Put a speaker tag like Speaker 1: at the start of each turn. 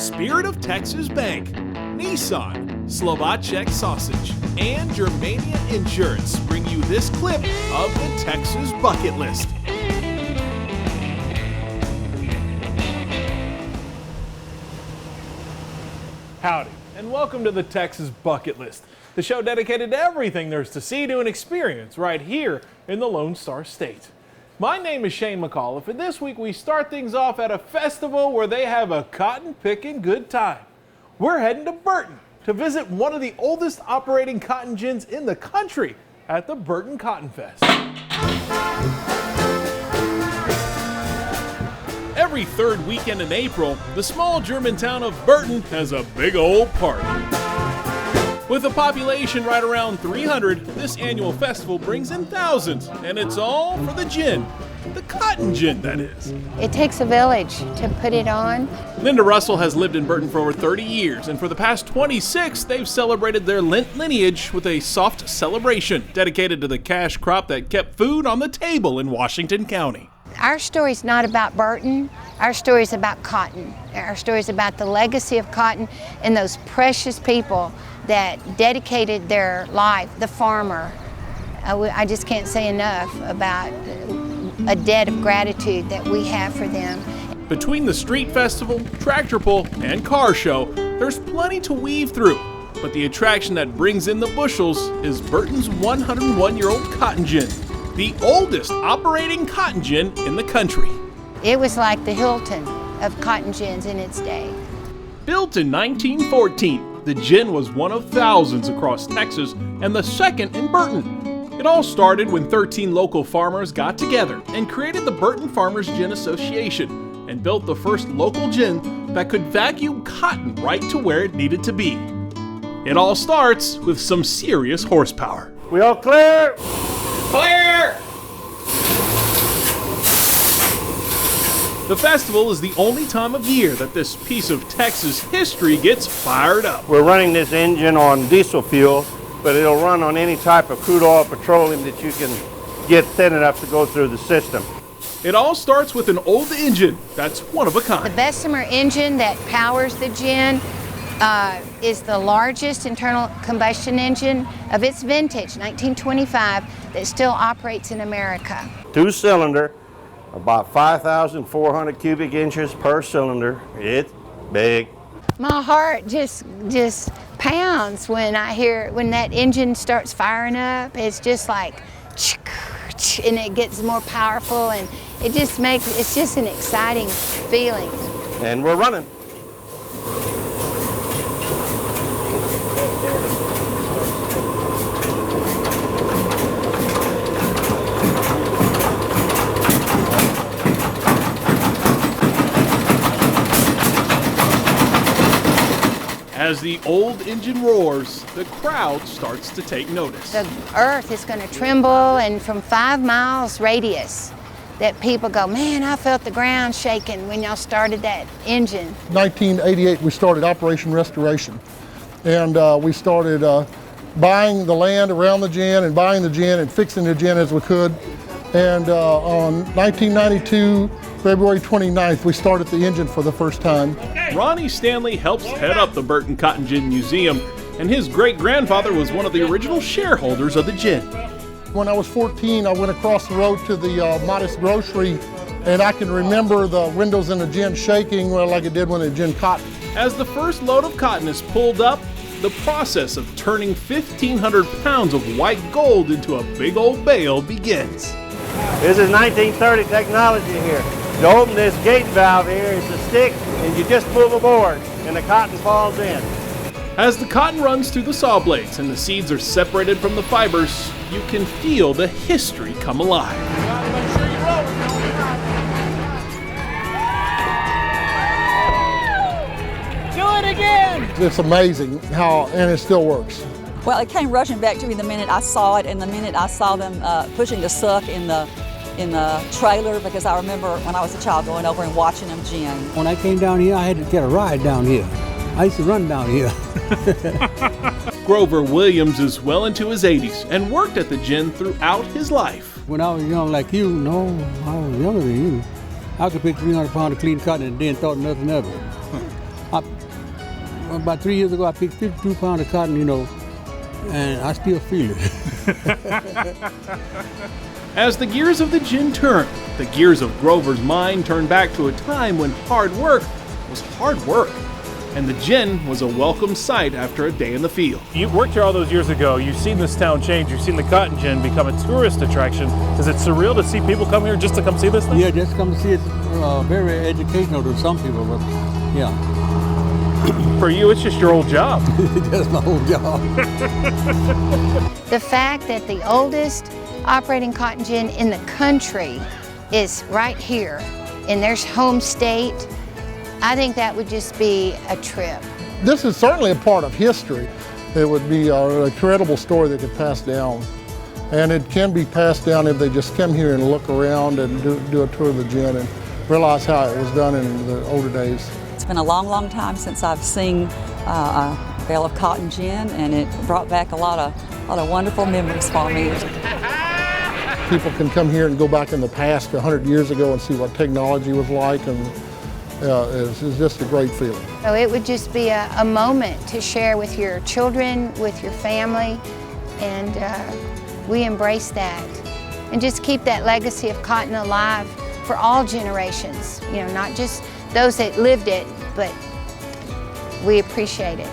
Speaker 1: Spirit of Texas Bank, Nissan, Slovacek Sausage, and Germania Insurance bring you this clip of the Texas Bucket List. Howdy, and welcome to the Texas Bucket List, the show dedicated to everything there's to see, do, and experience right here in the Lone Star State. My name is Shane McAuliffe, and this week we start things off at a festival where they have a cotton-picking good time. We're heading to Burton to visit one of the oldest operating cotton gins in the country at the Burton Cotton Fest. Every third weekend in April, the small German town of Burton has a big old party. With a population right around 300, this annual festival brings in thousands, and it's all for the gin. The cotton gin, that is.
Speaker 2: It takes a village to put it on.
Speaker 1: Linda Russell has lived in Burton for over 30 years, and for the past 26, they've celebrated their Lent lineage with a soft celebration dedicated to the cash crop that kept food on the table in Washington County.
Speaker 2: Our story's not about Burton. Our story's about cotton. Our story's about the legacy of cotton and those precious people that dedicated their life, the farmer. I just can't say enough about a debt of gratitude that we have for them.
Speaker 1: Between the street festival, tractor pull, and car show, there's plenty to weave through. But the attraction that brings in the bushels is Burton's 101-year-old cotton gin, the oldest operating cotton gin in the country.
Speaker 2: It was like the Hilton of cotton gins in its day.
Speaker 1: Built in 1914, the gin was one of thousands across Texas and the second in Burton. It all started when 13 local farmers got together and created the Burton Farmers Gin Association and built the first local gin that could vacuum cotton right to where it needed to be. It all starts with some serious horsepower.
Speaker 3: We all clear?
Speaker 1: Clear! The festival is the only time of year that this piece of Texas history gets fired up.
Speaker 3: We're running this engine on diesel fuel, but it'll run on any type of crude oil petroleum that you can get thin enough to go through the system.
Speaker 1: It all starts with an old engine that's one of a kind.
Speaker 2: The Bessemer engine that powers the gin is the largest internal combustion engine of its vintage, 1925, that still operates in America.
Speaker 3: Two-cylinder, about 5,400 cubic inches per cylinder. It's big.
Speaker 2: My heart just pounds when that engine starts firing up. It's just like, and it gets more powerful, and it's just an exciting feeling.
Speaker 3: And we're running.
Speaker 1: As the old engine roars, the crowd starts to take notice.
Speaker 2: The earth is going to tremble, and from 5 miles radius, that people go, man, I felt the ground shaking when y'all started that engine.
Speaker 4: 1988, we started Operation Restoration, and we started buying the land around the gin and buying the gin and fixing the gin as we could. And on 1992, February 29th, we started the engine for the first time.
Speaker 1: Ronnie Stanley helps head up the Burton Cotton Gin Museum, and his great-grandfather was one of the original shareholders of the gin.
Speaker 4: When I was 14, I went across the road to the Modest Grocery, and I can remember the windows in the gin shaking like it did when the gin cotton.
Speaker 1: As the first load of cotton is pulled up, the process of turning 1,500 pounds of white gold into a big old bale begins.
Speaker 3: This is 1930 technology here. To open this gate valve here, it's a stick, and you just move aboard, and the cotton falls in.
Speaker 1: As the cotton runs through the saw blades and the seeds are separated from the fibers, you can feel the history come alive.
Speaker 5: Do it again!
Speaker 4: It's amazing how, and it still works.
Speaker 5: Well, it came rushing back to me the minute I saw it, and the minute I saw them pushing the suck in the trailer, because I remember when I was a child going over and watching them gin.
Speaker 6: When I came down here, I had to get a ride down here. I used to run down here.
Speaker 1: Grover Williams is well into his 80s and worked at the gin throughout his life.
Speaker 6: When I was young like you, no, I was younger than you. I could pick 300 pounds of clean cotton and then thought nothing of it. About 3 years ago, I picked 52 pounds of cotton, you know, and I still feel it.
Speaker 1: As the gears of the gin turned, the gears of Grover's mind turned back to a time when hard work was hard work, and the gin was a welcome sight after a day in the field.
Speaker 7: You worked here all those years ago. You've seen this town change. You've seen the cotton gin become a tourist attraction. Is it surreal to see people come here just to come see this thing?
Speaker 6: Yeah, just come to see it. Very educational to some people, but yeah.
Speaker 7: For you, it's just your old job.
Speaker 6: That's my whole job.
Speaker 2: The fact that the oldest operating cotton gin in the country is right here in their home state, I think that would just be a trip.
Speaker 4: This is certainly a part of history. It would be an incredible story that could pass down. And it can be passed down if they just come here and look around and do a tour of the gin and realize how it was done in the older days.
Speaker 5: It's been a long, long time since I've seen a barrel of cotton gin, and it brought back a lot of wonderful memories for me.
Speaker 4: People can come here and go back in the past 100 years ago and see what technology was like, and it's just a great feeling.
Speaker 2: So it would just be a moment to share with your children, with your family, and we embrace that. And just keep that legacy of cotton alive for all generations, you know, not just those that lived it, but we appreciate it.